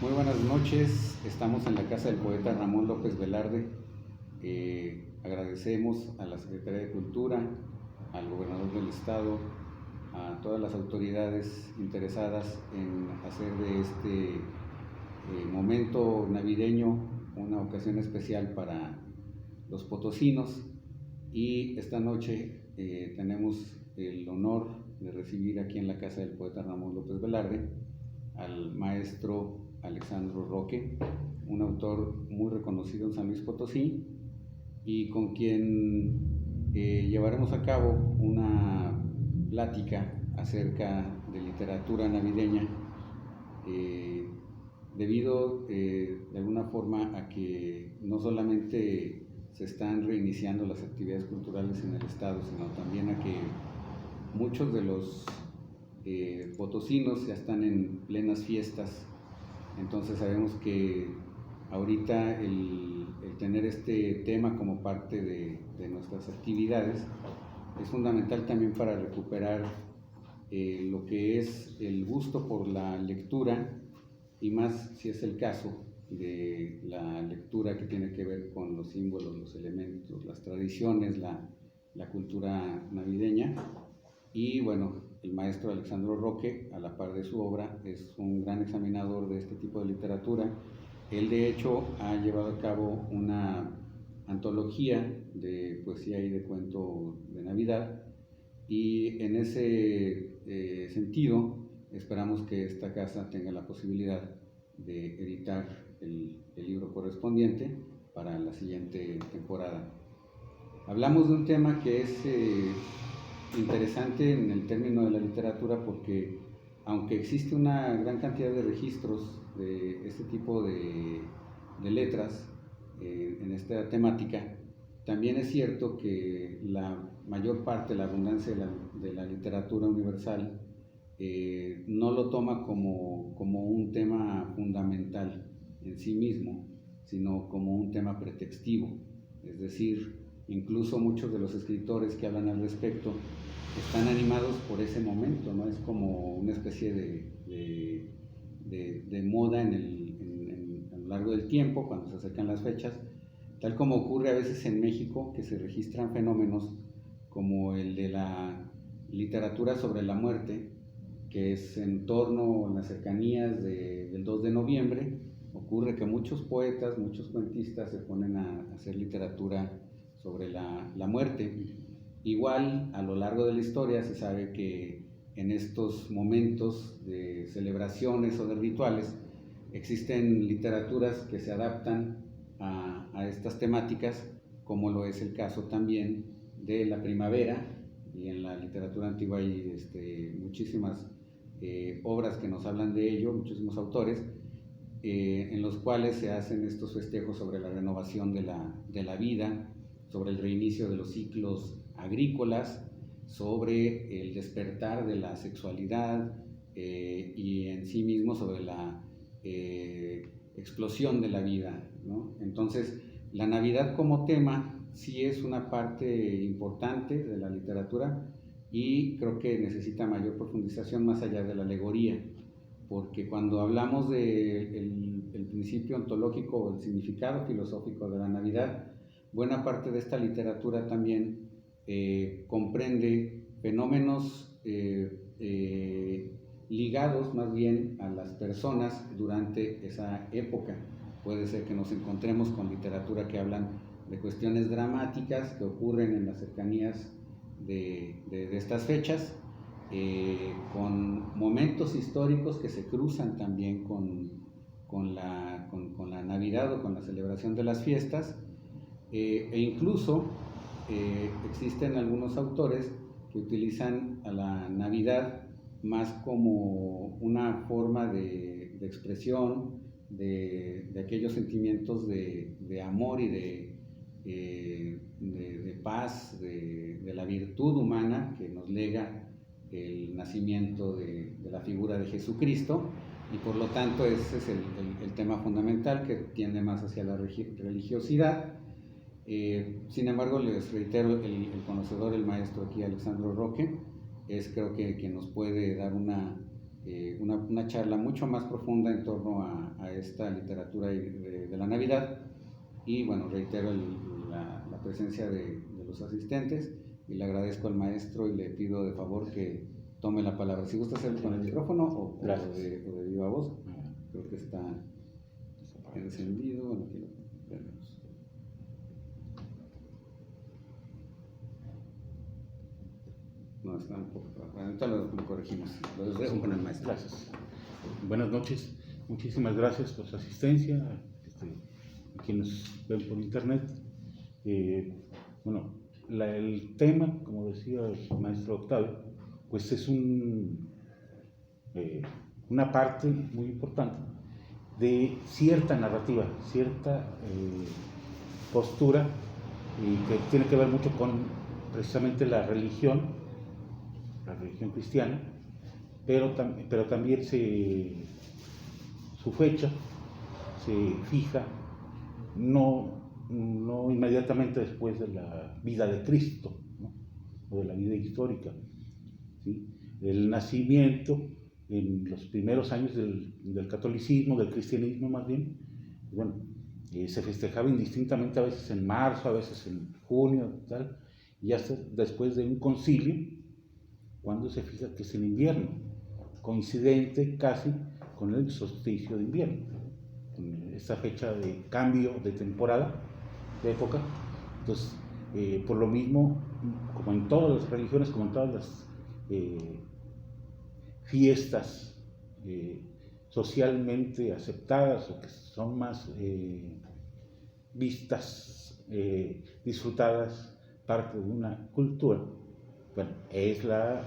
Muy buenas noches, estamos en la casa del poeta Ramón López Velarde. Agradecemos a la Secretaría de Cultura, al gobernador del estado, a todas las autoridades interesadas en hacer de este momento navideño una ocasión especial para los potosinos. Y esta noche tenemos el honor de recibir aquí en la casa del poeta Ramón López Velarde al maestro Alexandro Roque, un autor muy reconocido en San Luis Potosí y con quien llevaremos a cabo una plática acerca de literatura navideña, debido de alguna forma a que no solamente se están reiniciando las actividades culturales en el estado, sino también a que muchos de los potosinos ya están en plenas fiestas. Entonces sabemos que ahorita el tener este tema como parte de nuestras actividades es fundamental también para recuperar lo que es el gusto por la lectura, y más si es el caso de la lectura que tiene que ver con los símbolos, los elementos, las tradiciones, la cultura navideña. Y bueno, el maestro Alexandro Roque, a la par de su obra, es un gran examinador de este tipo de literatura. Él de hecho ha llevado a cabo una antología de poesía y de cuento de Navidad, y en ese sentido esperamos que esta casa tenga la posibilidad de editar el libro correspondiente para la siguiente temporada. Hablamos de un tema que es interesante en el término de la literatura, porque aunque existe una gran cantidad de registros de este tipo de letras en esta temática, también es cierto que la mayor parte, la abundancia de la literatura universal no lo toma como un tema fundamental en sí mismo, sino como un tema pretextivo. Es decir, incluso muchos de los escritores que hablan al respecto están animados por ese momento, ¿no? Es como una especie de moda a lo largo del tiempo, cuando se acercan las fechas, tal como ocurre a veces en México, que se registran fenómenos como el de la literatura sobre la muerte, que es en torno a las cercanías del 2 de noviembre. Ocurre que muchos poetas, muchos cuentistas se ponen a hacer literatura sobre la muerte. Igual, a lo largo de la historia se sabe que en estos momentos de celebraciones o de rituales existen literaturas que se adaptan a estas temáticas, como lo es el caso también de la primavera, y en la literatura antigua hay muchísimas obras que nos hablan de ello, muchísimos autores, en los cuales se hacen estos festejos sobre la renovación de la vida, sobre el reinicio de los ciclos agrícolas, sobre el despertar de la sexualidad y en sí mismo sobre la explosión de la vida, ¿no? Entonces, la Navidad como tema sí es una parte importante de la literatura, y creo que necesita mayor profundización más allá de la alegoría, porque cuando hablamos del principio ontológico o el significado filosófico de la Navidad, buena parte de esta literatura también comprende fenómenos ligados más bien a las personas durante esa época. Puede ser que nos encontremos con literatura que hablan de cuestiones dramáticas que ocurren en las cercanías de estas fechas, con momentos históricos que se cruzan también con la Navidad o con la celebración de las fiestas, e incluso existen algunos autores que utilizan a la Navidad más como una forma de expresión de aquellos sentimientos de amor y de paz, de la virtud humana que nos lega el nacimiento de la figura de Jesucristo, y por lo tanto ese es el tema fundamental, que tiende más hacia la religiosidad. Sin embargo, les reitero, el conocedor, el maestro aquí, Alexandro Roque, es creo que nos puede dar una una charla mucho más profunda en torno a esta literatura de la Navidad. Y bueno, reitero la presencia de los asistentes y le agradezco al maestro y le pido de favor que tome la palabra. Si gusta hacerlo con el micrófono o de viva voz, creo que está encendido. Bueno, aquí lo tenemos. No, está un poco. Ahorita lo corregimos. Lo dejo con el maestro. Gracias. Buenas noches. Muchísimas gracias por su asistencia. A quienes ven por internet. Bueno, el tema, como decía el maestro Octavio, pues es una parte muy importante de cierta narrativa, cierta postura, y que tiene que ver mucho con precisamente la religión cristiana, pero también su fecha se fija no inmediatamente después de la vida de Cristo, ¿no? O de la vida histórica, ¿sí? El nacimiento en los primeros años del catolicismo, del cristianismo más bien, bueno, se festejaba indistintamente, a veces en marzo, a veces en junio, tal, y hasta después de un concilio, cuando se fija que es en invierno, coincidente casi con el solsticio de invierno, con esta fecha de cambio de temporada, de época. Entonces, por lo mismo, como en todas las religiones, como en todas las fiestas socialmente aceptadas o que son más vistas, disfrutadas, parte de una cultura, bueno, es la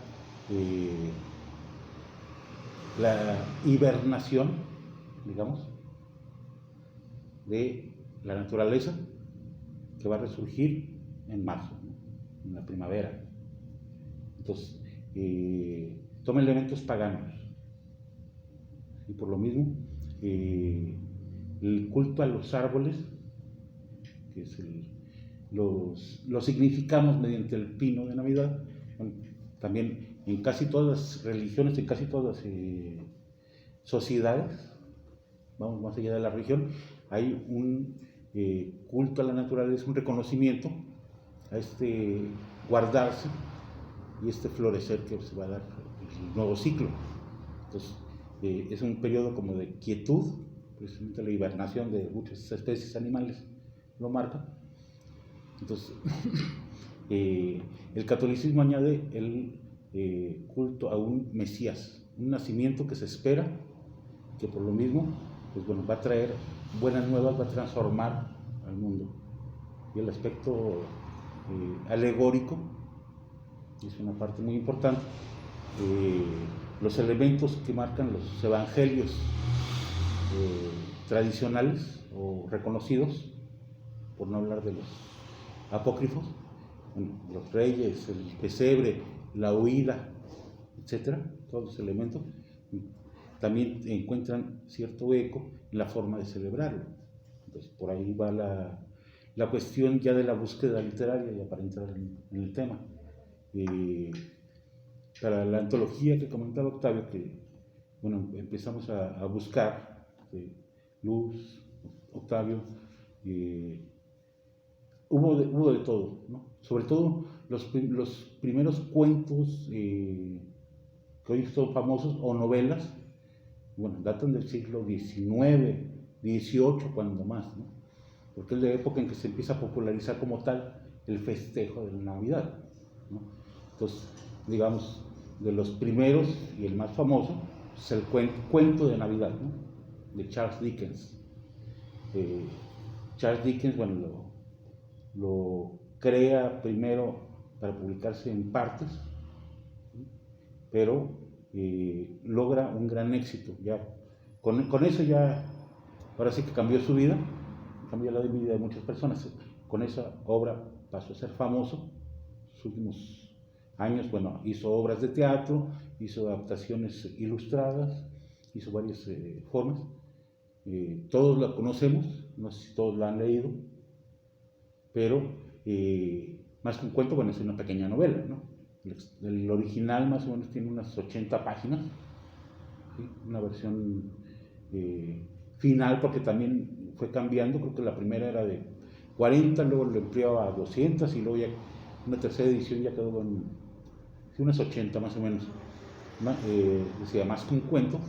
hibernación, digamos, de la naturaleza, que va a resurgir en marzo, ¿no? En la primavera. Entonces, toma elementos paganos. Y por lo mismo, el culto a los árboles, que es lo significamos mediante el pino de Navidad. Bueno, también en casi todas las religiones, en casi todas las sociedades, vamos más allá de la religión, hay un culto a la naturaleza, un reconocimiento a este guardarse y este florecer que se va a dar el nuevo ciclo. Entonces, es un periodo como de quietud, precisamente la hibernación de muchas especies animales lo marca. Entonces, el catolicismo añade el culto a un Mesías, un nacimiento que se espera, que por lo mismo, pues bueno, va a traer buenas nuevas, va a transformar al mundo. Y el aspecto alegórico es una parte muy importante. Los elementos que marcan los evangelios tradicionales o reconocidos, por no hablar de los apócrifos, bueno, los reyes, el pesebre, la huida, etcétera, todos los elementos también encuentran cierto eco en la forma de celebrarlo. Entonces, por ahí va la cuestión ya de la búsqueda literaria, ya para entrar en el tema. Para la antología que comentaba Octavio, que bueno, empezamos a buscar, Luz, Octavio, hubo de todo, ¿no? Sobre todo los primeros cuentos que hoy son famosos, o novelas, bueno, datan del siglo XIX, XVIII, cuando más, ¿no? Porque es la época en que se empieza a popularizar como tal el festejo de la Navidad, ¿no? Entonces, digamos, de los primeros y el más famoso es el cuento de Navidad, ¿no? De Charles Dickens. Charles Dickens, bueno, lo crea primero para publicarse en partes, ¿sí? Pero logra un gran éxito. Ya con eso ya, ahora sí que cambió su vida, cambió la vida de muchas personas. Con esa obra pasó a ser famoso. Sus últimos años, bueno, hizo obras de teatro, hizo adaptaciones ilustradas, hizo varias formas. Todos la conocemos, no sé si todos la han leído, pero más que un cuento, bueno, es una pequeña novela, ¿no? El original más o menos tiene unas 80 páginas, ¿sí? Una versión final, porque también fue cambiando. Creo que la primera era de 40, luego lo ampliaba a 200 y luego ya una tercera edición ya quedó en unas 80 más o menos. Decía más que un cuento,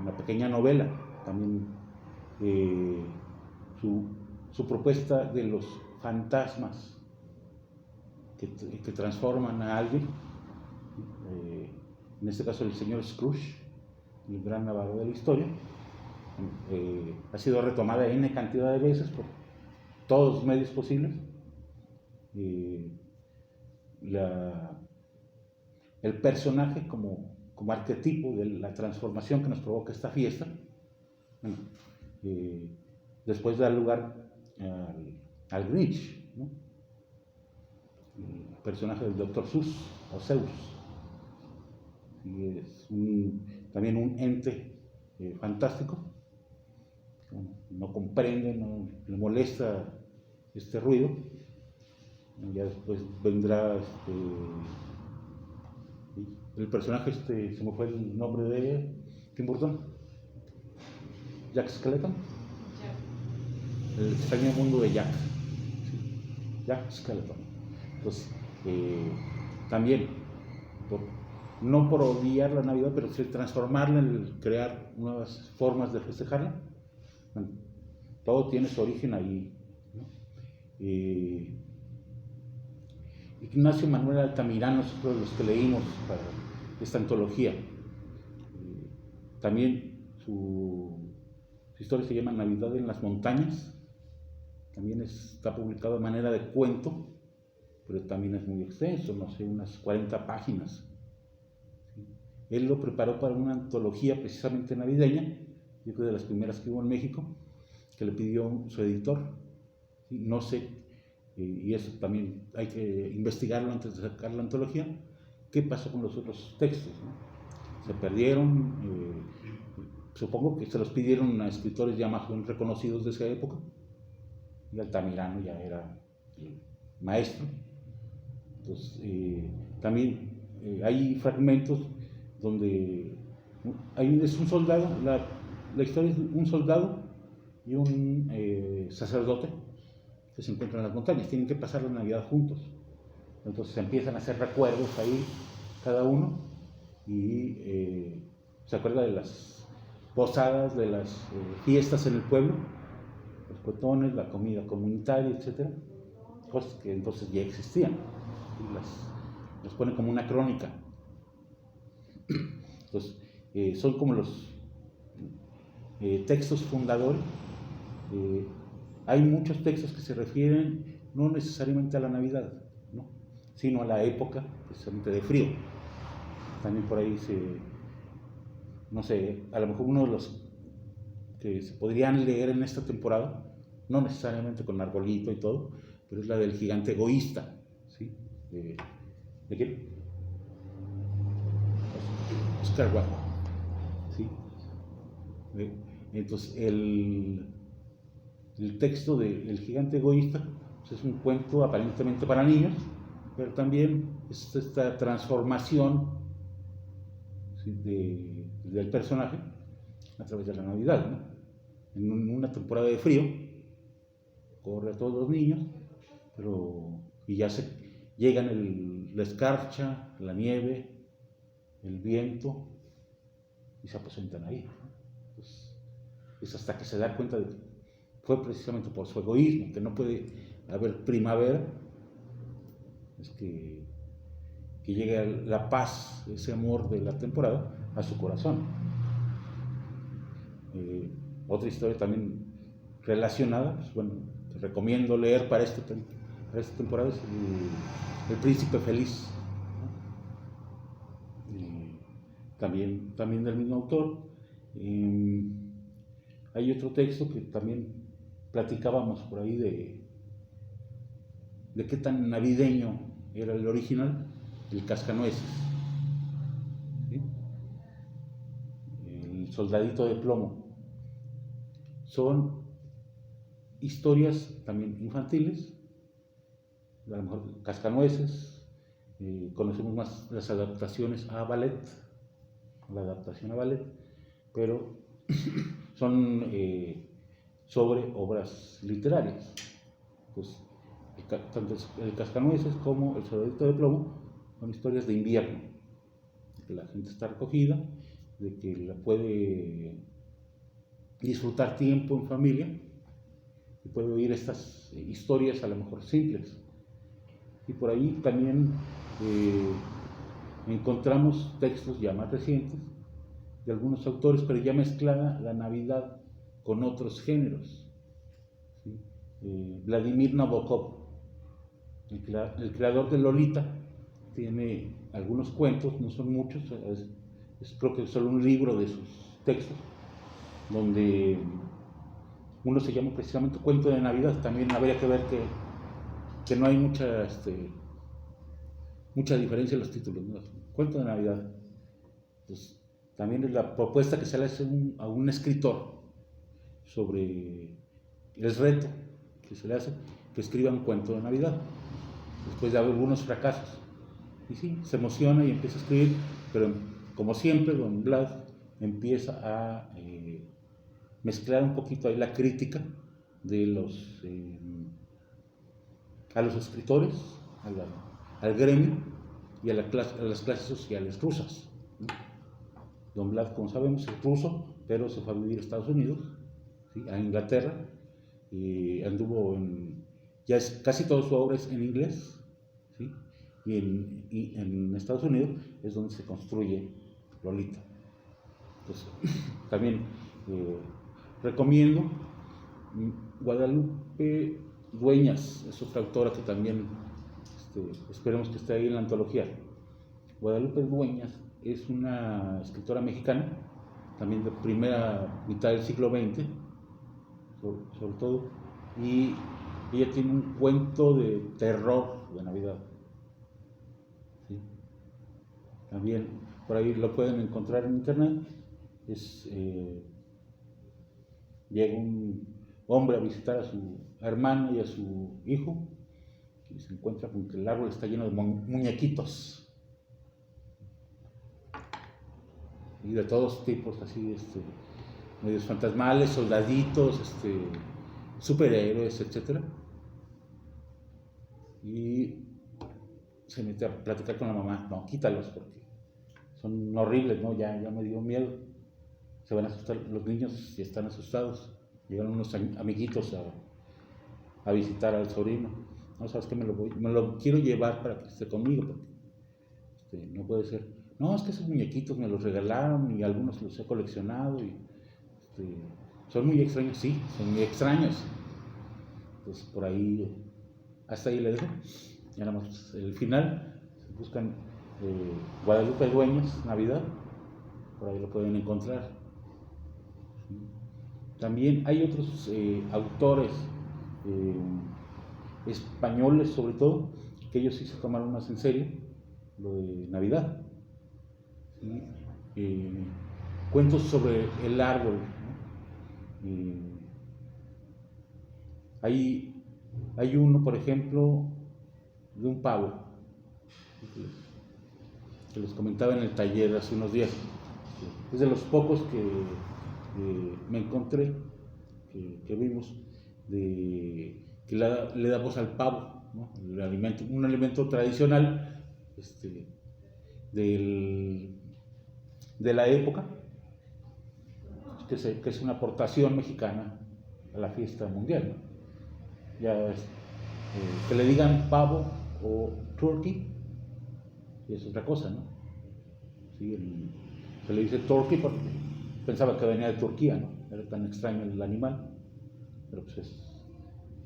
una pequeña novela. También su propuesta de los fantasmas que transforman a alguien, en este caso el señor Scrooge, el gran Navarro de la historia, ha sido retomada N cantidad de veces por todos los medios posibles. El personaje como arquetipo de la transformación que nos provoca esta fiesta, bueno, después da lugar al Grinch, ¿no? El personaje del Dr. Seuss o Zeus, y es también un ente fantástico. No comprende, no le molesta este ruido. Ya después vendrá el personaje, se me fue el nombre de Tim Burton, Jack Skellington, el extraño mundo de Jack, ¿sí? Jack Skellington. Entonces, también, no por odiar la Navidad, pero sí transformarla en crear nuevas formas de festejarla. Bueno, todo tiene su origen ahí, ¿no? Ignacio Manuel Altamirano es uno de los que leímos para esta antología. También su historia se llama Navidad en las montañas. También está publicado de manera de cuento, pero también es muy extenso, no sé, unas 40 páginas. ¿Sí? Él lo preparó para una antología precisamente navideña, yo creo de las primeras que hubo en México, que le pidió su editor. ¿Sí? No sé, y eso también hay que investigarlo antes de sacar la antología, qué pasó con los otros textos, ¿no? Se perdieron, supongo que se los pidieron a escritores ya más reconocidos de esa época, y Altamirano ya era el maestro. Entonces, también hay fragmentos donde es un soldado, la historia es un soldado y un sacerdote que se encuentran en las montañas, tienen que pasar la Navidad juntos. Entonces empiezan a hacer recuerdos ahí cada uno y se acuerda de las posadas, de las fiestas en el pueblo, los cuetones, la comida comunitaria, etc. Cosas que entonces ya existían y las pone como una crónica. Entonces, son como los textos fundadores. Hay muchos textos que se refieren no necesariamente a la Navidad, ¿no? Sino a la época precisamente de frío. También por ahí no sé, a lo mejor uno de los que se podrían leer en esta temporada, no necesariamente con arbolito y todo, pero es la del gigante egoísta, ¿sí? ¿De quién? Oscar Wilde, ¿sí? Entonces, el texto de El gigante egoísta pues es un cuento aparentemente para niños, pero también es esta transformación, ¿sí? del personaje a través de la Navidad, ¿no? En una temporada de frío, corre a todos los niños, y ya llegan la escarcha, la nieve, el viento, y se aposentan ahí, ¿no? Pues, es hasta que se da cuenta de que fue precisamente por su egoísmo, que no puede haber primavera, es que llegue la paz, ese amor de la temporada, a su corazón. Otra historia también relacionada, pues bueno, te recomiendo leer para esta temporada, es el Príncipe Feliz, ¿no? También del mismo autor. Hay otro texto que también platicábamos por ahí de qué tan navideño era el original, el Cascanueces, ¿sí? El Soldadito de Plomo. Son historias también infantiles, a lo mejor Cascanueces. Conocemos más las adaptaciones a ballet, la adaptación a ballet, pero son sobre obras literarias. Pues, tanto el Cascanueces como el Soldadito de Plomo son historias de invierno, de que la gente está recogida, de que la puede disfrutar tiempo en familia y puede oír estas historias a lo mejor simples. Y por ahí también encontramos textos ya más recientes de algunos autores, pero ya mezclada la Navidad con otros géneros. ¿Sí? Vladimir Nabokov, el creador de Lolita, tiene algunos cuentos, no son muchos, creo que es solo un libro de sus textos, donde uno se llama precisamente Cuento de Navidad. También habría que ver que no hay mucha diferencia en los títulos, ¿no? Cuento de Navidad. Pues, también es la propuesta que se le hace a un escritor sobre el reto que se le hace que escriba un cuento de Navidad después de algunos fracasos. Y sí, se emociona y empieza a escribir, pero como siempre, don Vlad empieza a mezclar un poquito ahí la crítica de a los escritores, al gremio y a las clases sociales rusas. Don Vlad, como sabemos, es ruso, pero se fue a vivir a Estados Unidos, ¿sí? A Inglaterra, y anduvo casi toda su obra es en inglés, ¿sí? Y en Estados Unidos es donde se construye Lolita. Entonces, también recomiendo Guadalupe Dueñas, es otra autora que también esperemos que esté ahí en la antología. Guadalupe Dueñas es una escritora mexicana, también de primera mitad del siglo XX, sobre todo, y ella tiene un cuento de terror de Navidad. ¿Sí? También por ahí lo pueden encontrar en internet. Llega un hombre a visitar a su hermano y a su hijo y se encuentra con que el árbol está lleno de muñequitos y de todos tipos, así, medios fantasmales, soldaditos, superhéroes, etc. Y se mete a platicar con la mamá. No, quítalos porque son horribles, ¿no? Ya me dio miedo. Se van a asustar, los niños ya están asustados. Llegan unos amiguitos a visitar al sobrino. No, sabes que me lo quiero llevar para que esté conmigo, porque no puede ser. No, es que esos muñequitos me los regalaron y algunos los he coleccionado y son muy extraños. Sí, son muy extraños. Pues por ahí, hasta ahí le dejo. Ya nada más el final, buscan Guadalupe Dueñas, Navidad, por ahí lo pueden encontrar. También hay otros autores españoles, sobre todo, que ellos sí se tomaron más en serio lo de Navidad. ¿Sí? Cuentos sobre el árbol, ¿no? Hay uno, por ejemplo, de un pavo, que les comentaba en el taller hace unos días. Es de los pocos que me encontré, que vimos, que le da voz al pavo, ¿no? Un alimento tradicional de la época, que es una aportación mexicana a la fiesta mundial, ¿no? Ya que le digan pavo o turkey, y es otra cosa, ¿no? ¿Sí? Se le dice turkey porque pensaba que venía de Turquía, ¿no? Era tan extraño el animal, pero pues es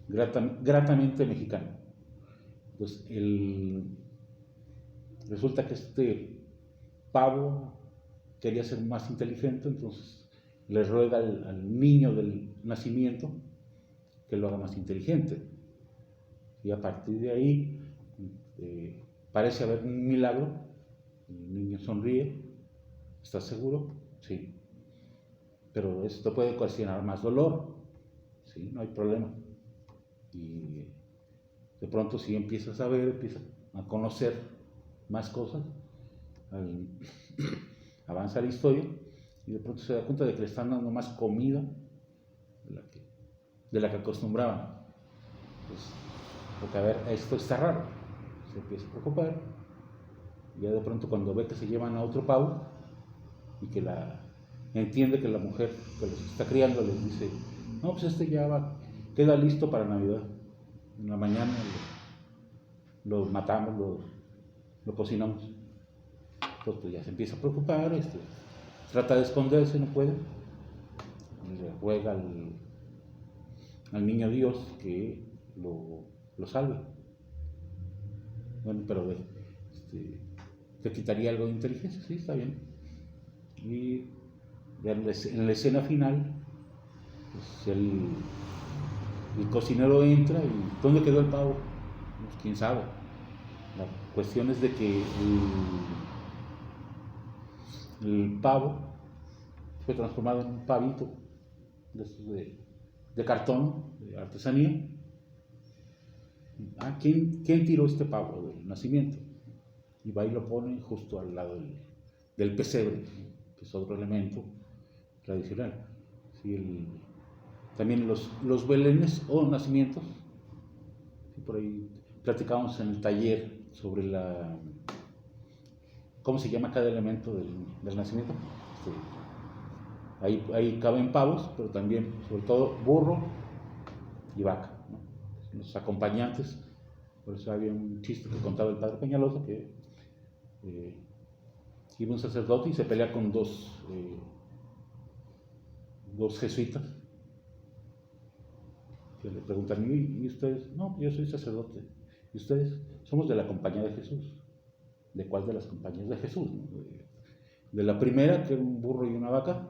gratamente mexicano. Entonces, resulta que este pavo quería ser más inteligente, entonces le ruega al niño del nacimiento que lo haga más inteligente. Y a partir de ahí parece haber un milagro. El niño sonríe. ¿Estás seguro? Sí. Pero esto puede ocasionar más dolor. Sí, no hay problema. Y de pronto, si empiezas a ver, empiezas a conocer más cosas, avanza la historia, y de pronto se da cuenta de que le están dando más comida de la que acostumbraban. Pues, porque a ver, esto está raro, se empieza a preocupar, y ya de pronto cuando ve que se llevan a otro pavo y que entiende que la mujer que los está criando les dice, no, pues este ya queda listo para Navidad, en la mañana lo matamos, lo cocinamos. Entonces pues ya se empieza a preocupar, trata de esconderse, no puede, y le ruega al niño Dios que lo salve. Bueno, pero te quitaría algo de inteligencia, sí, está bien. Y ya en la escena final, pues el cocinero entra y ¿dónde quedó el pavo? Pues quién sabe. La cuestión es de que el pavo fue transformado en un pavito de cartón, de artesanía. ¿Quién tiró este pavo del nacimiento? Y va y lo pone justo al lado del pesebre, que es otro elemento tradicional. Sí, también los belenes o nacimientos, sí, por ahí platicábamos en el taller sobre ¿cómo se llama cada elemento del nacimiento? Ahí caben pavos, pero también, sobre todo, burro y vaca, ¿no? Los acompañantes. Por eso había un chiste que contaba el padre Peñalosa, que iba un sacerdote y se pelea con dos jesuitas, que le preguntan, ¿y ustedes? No, yo soy sacerdote. ¿Y ustedes? Somos de la compañía de Jesús. ¿De cuál de las compañías de Jesús? ¿De la primera, que era un burro y una vaca?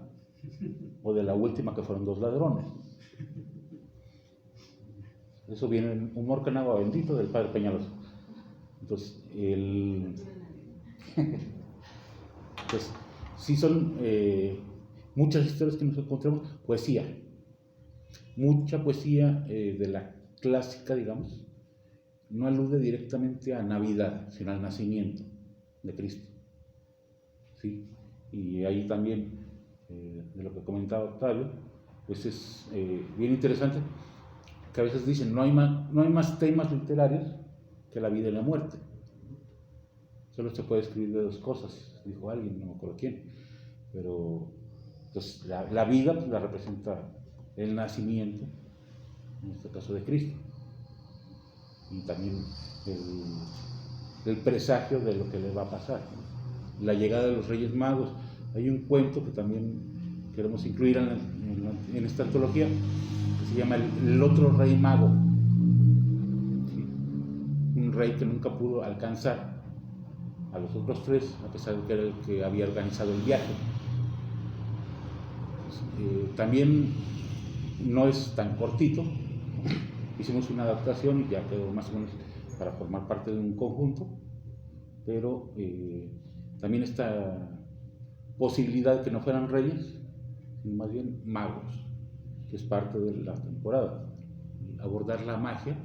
¿O de la última, que fueron dos ladrones? Eso viene en Humor con agua bendito del padre Peñalosa. Entonces, pues sí son muchas historias que nos encontramos, poesía, mucha poesía de la clásica, digamos, no alude directamente a Navidad, sino al nacimiento de Cristo, ¿sí? Y ahí también, de lo que comentaba Octavio, pues es bien interesante, que a veces dicen, no hay más temas literarios que la vida y la muerte. Solo se puede escribir de dos cosas, dijo alguien, no me acuerdo quién, pero pues, la vida pues, la representa el nacimiento, en este caso de Cristo, y también el presagio de lo que le va a pasar, ¿no? La llegada de los Reyes Magos. Hay un cuento que también queremos incluir en esta antología, que se llama El otro Rey Mago, ¿sí? Un rey que nunca pudo alcanzar a los otros tres, a pesar de que era el que había organizado el viaje. También no es tan cortito, hicimos una adaptación y ya quedó más o menos para formar parte de un conjunto, pero también esta posibilidad de que no fueran reyes, sino más bien magos, que es parte de la temporada, abordar la magia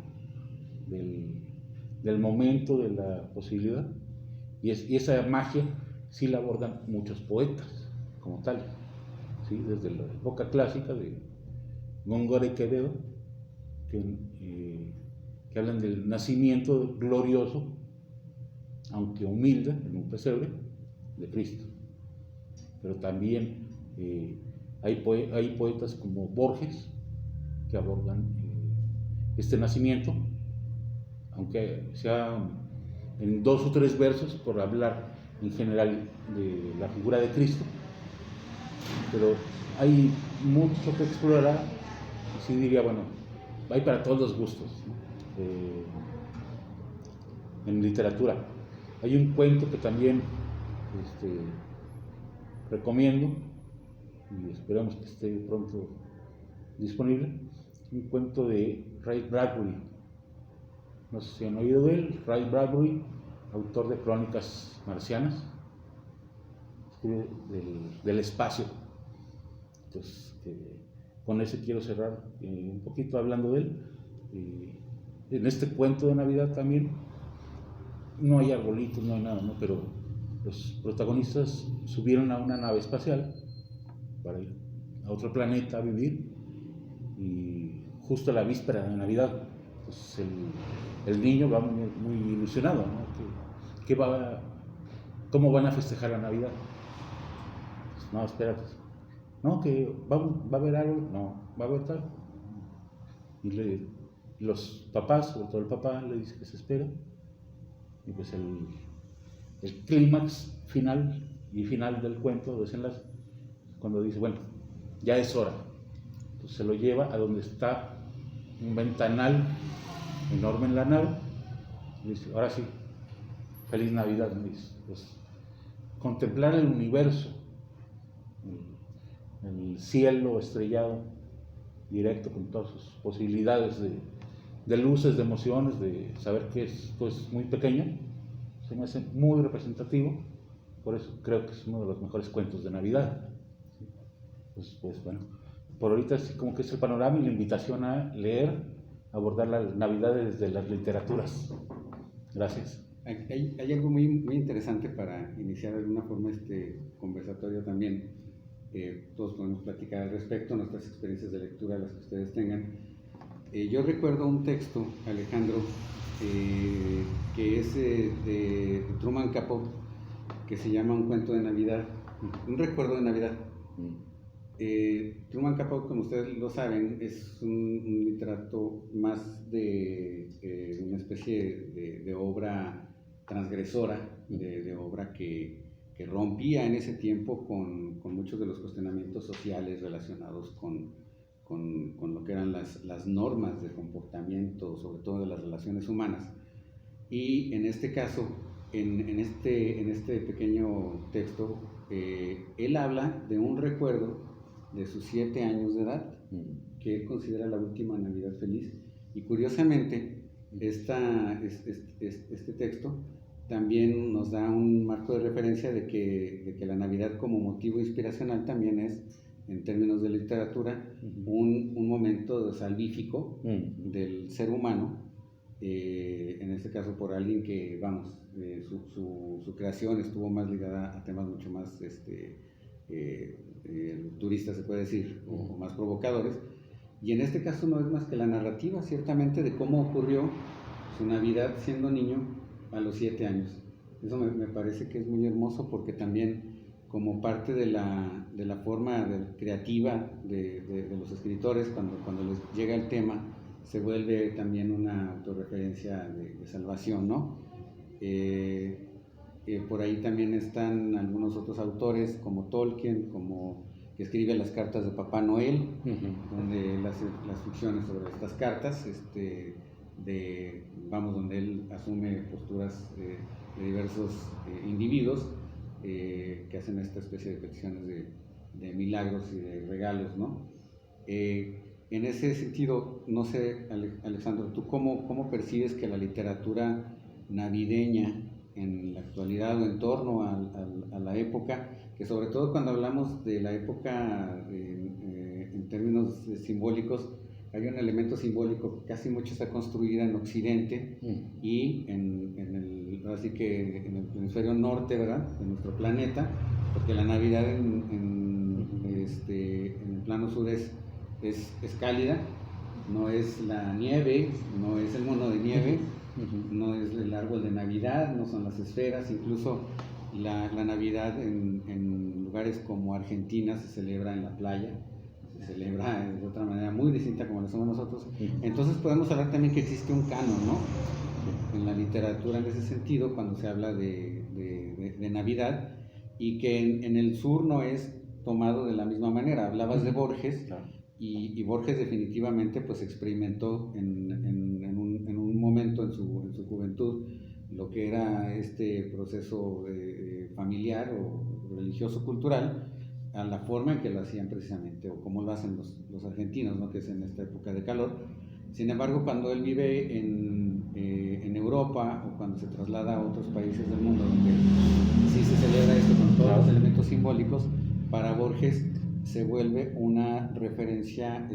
del momento, de la posibilidad, y esa magia sí la abordan muchos poetas como tal, ¿sí? Desde la época clásica de Góngora y Quevedo, que hablan del nacimiento glorioso, aunque humilde, en un pesebre, de Cristo. Pero también hay poetas como Borges que abordan este nacimiento, aunque sea en 2 o 3 versos, por hablar en general de la figura de Cristo, pero hay mucho que explorar, y sí diría, bueno, hay para todos los gustos, ¿no? En literatura. Hay un cuento que también recomiendo, y esperamos que esté pronto disponible, un cuento de Ray Bradbury. No sé si han oído de él. Ray Bradbury, autor de Crónicas Marcianas, escribe del espacio. Entonces, con ese quiero cerrar un poquito hablando de él. En este cuento de Navidad también no hay arbolitos, no hay nada, ¿no? Pero los protagonistas subieron a una nave espacial para ir a otro planeta a vivir, y justo a la víspera de Navidad, pues el niño va muy ilusionado, ¿no? ¿Cómo van a festejar la Navidad? Pues, no, espérate. No, que va a haber algo, no, va a haber tal. Y los papás, sobre todo el papá, le dice que se espera. Y pues el clímax final del cuento, desenlace, cuando dice, bueno, ya es hora. Entonces se lo lleva a donde está un ventanal enorme en la nave. Y dice, ahora sí, feliz Navidad, me dice. Pues, contemplar el universo, el cielo estrellado, directo, con todas sus posibilidades de luces, de emociones, de saber que esto es muy pequeño, se me hace muy representativo. Por eso creo que es uno de los mejores cuentos de Navidad. Pues bueno, por ahorita sí como que es el panorama y la invitación a leer, abordar la Navidad desde las literaturas. Gracias. Hay algo muy, muy interesante para iniciar de alguna forma este conversatorio también. Todos podemos platicar al respecto, nuestras experiencias de lectura, las que ustedes tengan. Yo recuerdo un texto, Alejandro, que es de Truman Capote, que se llama Un cuento de Navidad, un recuerdo de Navidad. Truman Capote, como ustedes lo saben, es un literato más de una especie de obra transgresora, de obra que rompía en ese tiempo con muchos de los cuestionamientos sociales relacionados con lo que eran las normas de comportamiento, sobre todo de las relaciones humanas. Y en este caso, en este pequeño texto, él habla de un recuerdo de sus 7 años de edad, que él considera la última Navidad feliz. Y curiosamente, este texto también nos da un marco de referencia de que la Navidad como motivo inspiracional también es, en términos de literatura, un momento salvífico del ser humano, en este caso por alguien que, su creación estuvo más ligada a temas mucho más turistas, se puede decir, o más provocadores, y en este caso no es más que la narrativa, ciertamente, de cómo ocurrió su Navidad siendo niño a los 7 años. Eso me parece que es muy hermoso, porque también, como parte de la forma creativa de los escritores, cuando les llega el tema, se vuelve también una autorreferencia de salvación, ¿no? Por ahí también están algunos otros autores, como Tolkien, que escribe las cartas de Papá Noel, donde las ficciones sobre estas cartas, donde él asume posturas de diversos individuos que hacen esta especie de peticiones de milagros y de regalos, ¿no? En ese sentido, no sé, Alejandro, ¿tú cómo percibes que la literatura navideña en la actualidad o en torno a la época, que sobre todo cuando hablamos de la época en términos simbólicos, hay un elemento simbólico que casi mucho está construida en Occidente y así que en el hemisferio norte, ¿verdad?, de nuestro planeta, porque la Navidad en el plano sur es cálida, no es la nieve, no es el mono de nieve, no es el árbol de Navidad, no son las esferas. Incluso la Navidad en lugares como Argentina se celebra en la playa, se celebra de otra manera muy distinta como lo hacemos nosotros. Entonces podemos hablar también que existe un canon, ¿no?, en la literatura en ese sentido, cuando se habla de Navidad, y que en el sur no es tomado de la misma manera. Hablabas de Borges, y Borges definitivamente pues experimentó en un momento en su juventud lo que era este proceso familiar o religioso cultural, a la forma en que lo hacían precisamente, o como lo hacen los argentinos, ¿no?, que es en esta época de calor. Sin embargo, cuando él vive en Europa, o cuando se traslada a otros países del mundo donde sí se celebra esto con todos los elementos simbólicos, para Borges se vuelve una referencia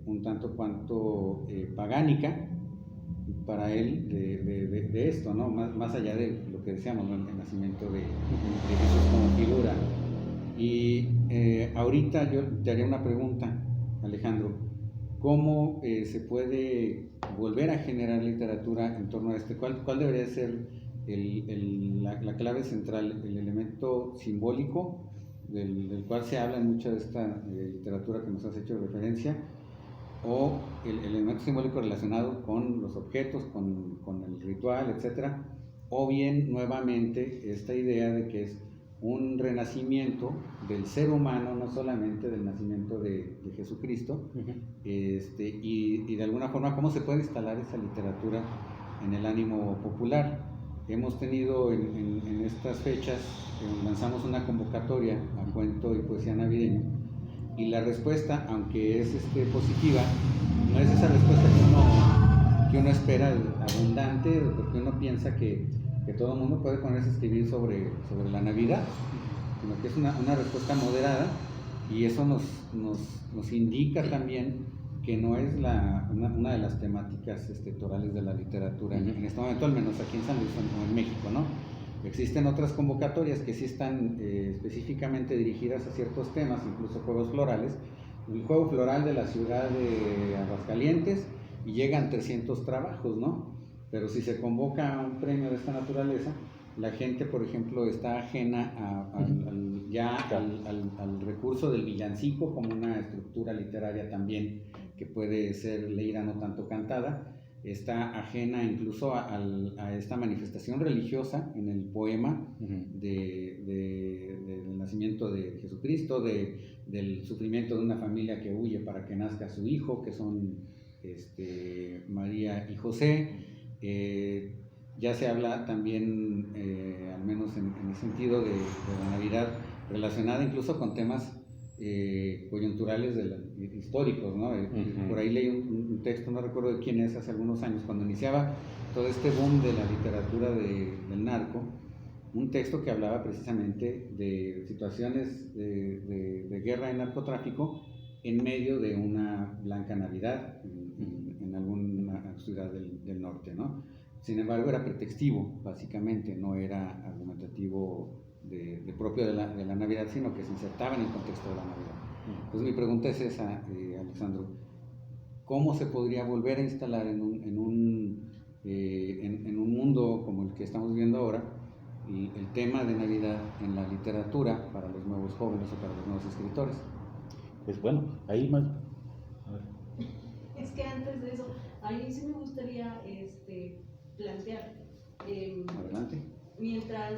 un tanto cuanto pagánica para él de esto, ¿no?, más allá de lo que decíamos, ¿no?, el nacimiento de Jesús como figura. Y ahorita yo te haría una pregunta, Alejandro. ¿Cómo se puede volver a generar literatura en torno a este? ¿Cuál debería ser la clave central, el elemento simbólico del cual se habla en mucha de esta literatura que nos has hecho referencia, o el elemento simbólico relacionado con los objetos, con el ritual, etcétera, o bien nuevamente esta idea de que es un renacimiento del ser humano, no solamente del nacimiento de Jesucristo, y de alguna forma cómo se puede instalar esa literatura en el ánimo popular. Hemos tenido en estas fechas, lanzamos una convocatoria a cuento y poesía navideño, y la respuesta, aunque es positiva, no es esa respuesta que uno espera abundante, porque uno piensa que todo el mundo puede ponerse a escribir sobre la Navidad, sino que es una respuesta moderada, y eso nos indica también que no es una de las temáticas torales de la literatura en este momento, al menos aquí en San Luis o en México, ¿no? Existen otras convocatorias que sí están específicamente dirigidas a ciertos temas, incluso juegos florales. El juego floral de la ciudad de Aguascalientes, y llegan 300 trabajos, ¿no? Pero si se convoca a un premio de esta naturaleza, la gente, por ejemplo, está ajena al recurso del villancico como una estructura literaria también que puede ser leída, no tanto cantada. Está ajena incluso a esta manifestación religiosa en el poema del nacimiento de Jesucristo, del sufrimiento de una familia que huye para que nazca su hijo, que son María y José. Ya se habla también, al menos en el sentido de la Navidad, relacionada incluso con temas coyunturales históricos, ¿no? Por ahí leí un texto, no recuerdo de quién es, hace algunos años, cuando iniciaba todo este boom de la literatura del narco, un texto que hablaba precisamente de situaciones de guerra y narcotráfico en medio de una blanca Navidad en alguna ciudad del norte, ¿no? Sin embargo, era pretextivo, básicamente, no era argumentativo propio de la Navidad, sino que se insertaba en el contexto de la Navidad. Entonces mi pregunta es esa, Alejandro: ¿cómo se podría volver a instalar en un mundo como el que estamos viviendo ahora el tema de Navidad en la literatura para los nuevos jóvenes o para los nuevos escritores? Pues bueno, ahí más... A ver. Es que antes de eso, a mí sí me gustaría plantear, Adelante. mientras